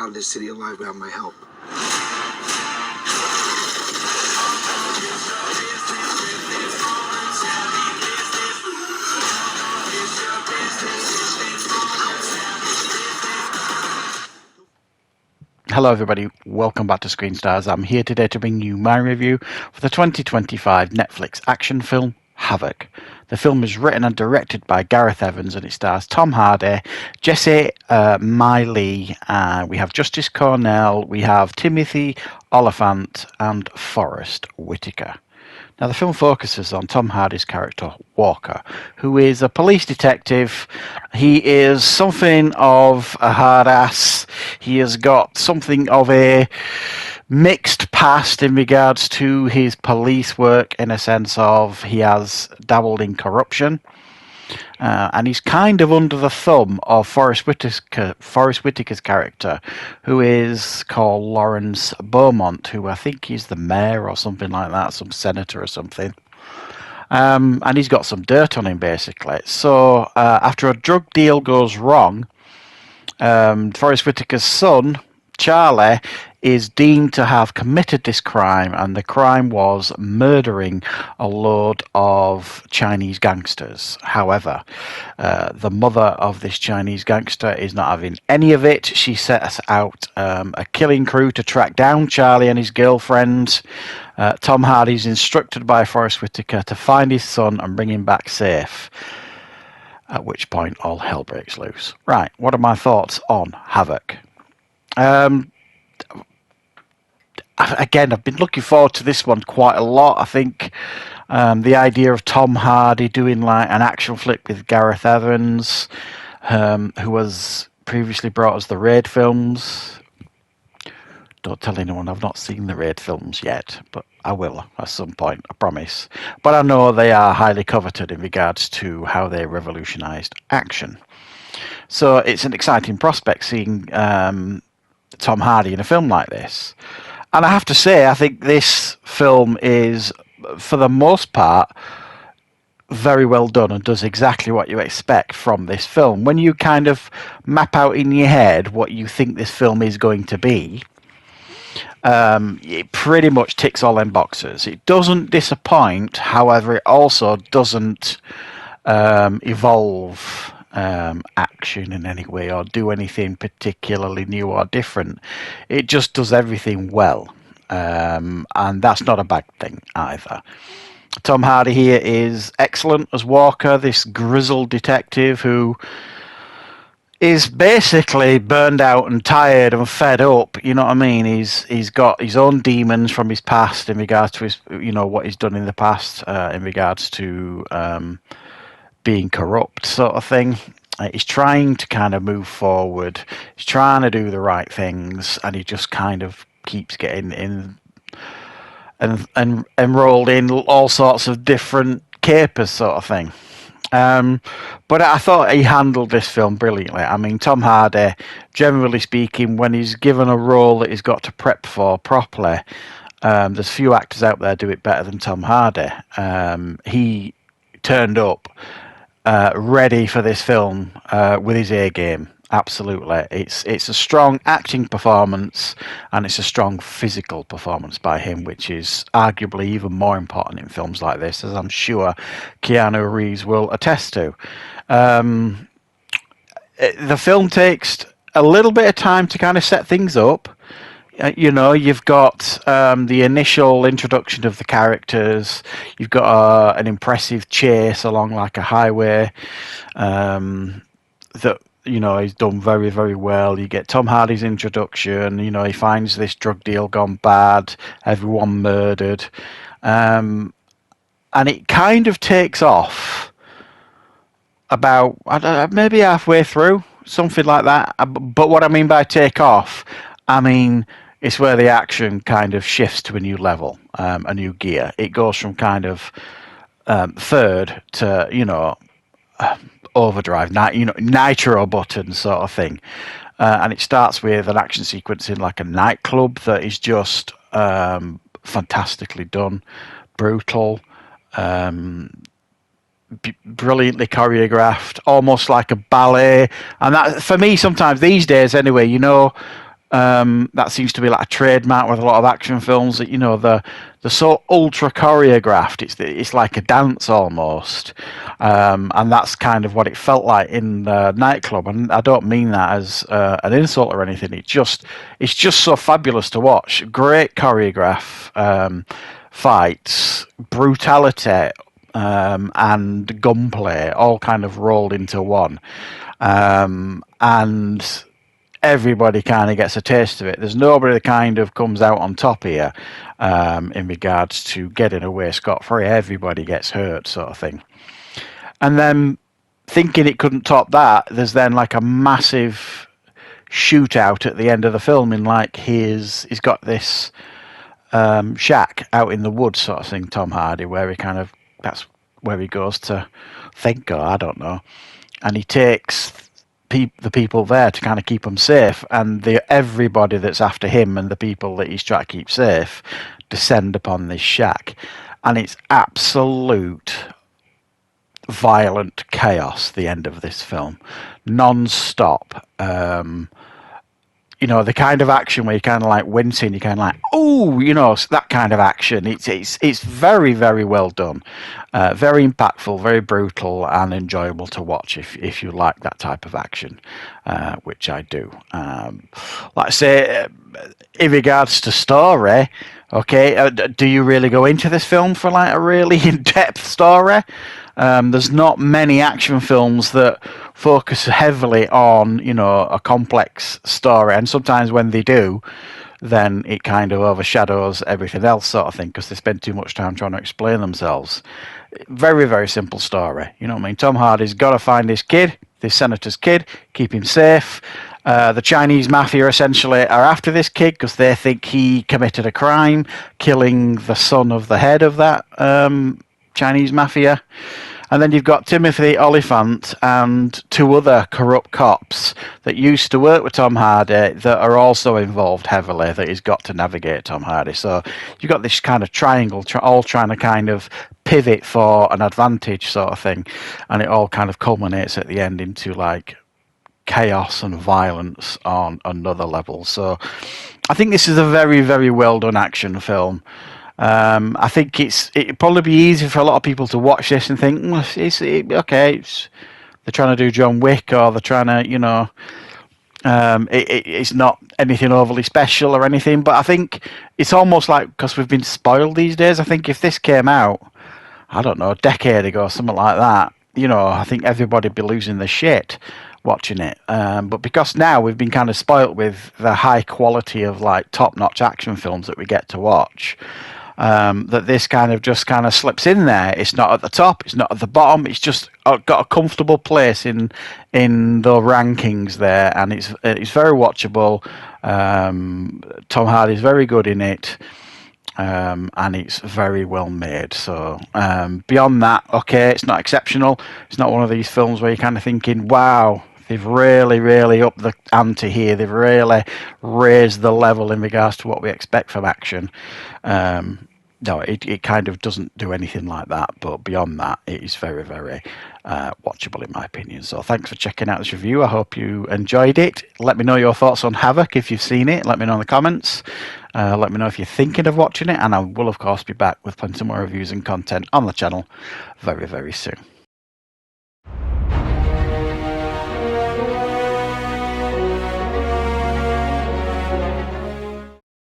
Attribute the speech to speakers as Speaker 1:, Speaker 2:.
Speaker 1: out of this city alive without my help.
Speaker 2: Hello everybody, welcome back to Screenstars. I'm here today to bring you my review for the 2025 Netflix action film, Havoc. The film is written and directed by Gareth Evans and it stars Tom Hardy, Jesse Miley, we have Justice Cornell, we have Timothy Oliphant and Forrest Whitaker. Now, the film focuses on Tom Hardy's character, Walker, who is a police detective. He is something of a hard ass. He has got something of a mixed past in regards to his police work, in a sense of he has dabbled in corruption. And he's kind of under the thumb of Forrest Whitaker's character, who is called Lawrence Beaumont, who I think is the mayor or something like that, some senator or something. And he's got some dirt on him, basically. So after a drug deal goes wrong, Forrest Whitaker's son, Charlie, is deemed to have committed this crime, and the crime was murdering a load of Chinese gangsters. However, the mother of this Chinese gangster is not having any of it. She sets out a killing crew to track down Charlie and his girlfriend. Tom Hardy is instructed by Forrest Whitaker to find his son and bring him back safe. At which point, all hell breaks loose. Right, what are my thoughts on Havoc? Again, I've been looking forward to this one quite a lot. I think the idea of Tom Hardy doing like an action flick with Gareth Evans, who was previously brought us the Raid films. Don't tell anyone I've not seen the Raid films yet, but I will at some point, I promise. But I know they are highly coveted in regards to how they revolutionised action. So it's an exciting prospect seeing Tom Hardy in a film like this. And I have to say, I think this film is, for the most part, very well done and does exactly what you expect from this film. When you kind of map out in your head what you think this film is going to be, it pretty much ticks all them boxes. It doesn't disappoint, however, it also doesn't evolve action in any way or do anything particularly new or different. It just does everything well, and that's not a bad thing either. Tom Hardy here is excellent as Walker, this grizzled detective who is basically burned out and tired and fed up. You know what I mean? He's got his own demons from his past in regards to his, what he's done in the past in regards to being corrupt, sort of thing. He's trying to kind of move forward. He's trying to do the right things, and he just kind of keeps getting in and enrolled in all sorts of different capers, sort of thing. But I thought he handled this film brilliantly. I mean, Tom Hardy, generally speaking, when he's given a role that he's got to prep for properly, there's few actors out there do it better than Tom Hardy. He turned up ready for this film with his A game. Absolutely, it's a strong acting performance and it's a strong physical performance by him, which is arguably even more important in films like this, as I'm sure Keanu Reeves will attest to. The film takes a little bit of time to kind of set things up. You've got the initial introduction of the characters. You've got an impressive chase along like a highway that he's done very, very well. You get Tom Hardy's introduction. He finds this drug deal gone bad, everyone murdered, and it kind of takes off about maybe halfway through, something like that. But what I mean by take off, I mean it's where the action kind of shifts to a new level, a new gear. It goes from kind of third to overdrive, nitro button sort of thing, and it starts with an action sequence in like a nightclub that is just fantastically done, brutal, brilliantly choreographed, almost like a ballet. And that, for me, sometimes these days anyway, That seems to be like a trademark with a lot of action films. That they're so ultra choreographed. It's like a dance almost, and that's kind of what it felt like in the nightclub. And I don't mean that as an insult or anything. It's just so fabulous to watch. Great choreograph, fights, brutality, and gunplay all kind of rolled into one, and everybody kind of gets a taste of it. There's nobody that kind of comes out on top here, in regards to getting away scot-free. Everybody gets hurt, sort of thing. And then, thinking it couldn't top that, there's then like a massive shootout at the end of the film in like he's got this shack out in the woods, sort of thing, Tom Hardy, where that's where he goes to think, or I don't know, and he takes the people there to kind of keep them safe, and everybody that's after him and the people that he's trying to keep safe descend upon this shack, and it's absolute violent chaos. The end of this film, non-stop. The kind of action where you're kind of like wincing, you're kind of like, oh, that kind of action. It's very, very well done, very impactful, very brutal, and enjoyable to watch if you like that type of action, which I do. Like I say, in regards to story, okay, do you really go into this film for like a really in-depth story? There's not many action films that focus heavily on, a complex story, and sometimes when they do, then it kind of overshadows everything else, sort of thing, because they spend too much time trying to explain themselves. Very, very simple story. You know what I mean? Tom Hardy's got to find this kid, this senator's kid, keep him safe. The Chinese mafia essentially are after this kid because they think he committed a crime, killing the son of the head of that Chinese mafia. And then you've got Timothy Olyphant and two other corrupt cops that used to work with Tom Hardy that are also involved heavily, that he's got to navigate Tom Hardy. So you've got this kind of triangle, all trying to kind of pivot for an advantage, sort of thing. And it all kind of culminates at the end into like chaos and violence on another level. So I think this is a very, very well done action film. I think it'd probably be easy for a lot of people to watch this and think, they're trying to do John Wick, or they're trying to, it's not anything overly special or anything. But I think it's almost like, because we've been spoiled these days, I think if this came out, I don't know, a decade ago, something like that, I think everybody'd be losing their shit watching it. But because now we've been kind of spoilt with the high quality of like top-notch action films that we get to watch, that this kind of slips in there. It's not at the top, it's not at the bottom, it's just got a comfortable place in the rankings there, and it's very watchable. Tom Hardy's very good in it, and it's very well made. So beyond that, okay, it's not exceptional. It's not one of these films where you're kind of thinking, wow, they've really, really upped the ante here. They've really raised the level in regards to what we expect from action. No, it kind of doesn't do anything like that, but beyond that, it is very, very watchable in my opinion. So thanks for checking out this review. I hope you enjoyed it. Let me know your thoughts on Havoc if you've seen it. Let me know in the comments. Let me know if you're thinking of watching it, and I will, of course, be back with plenty more reviews and content on the channel very, very soon.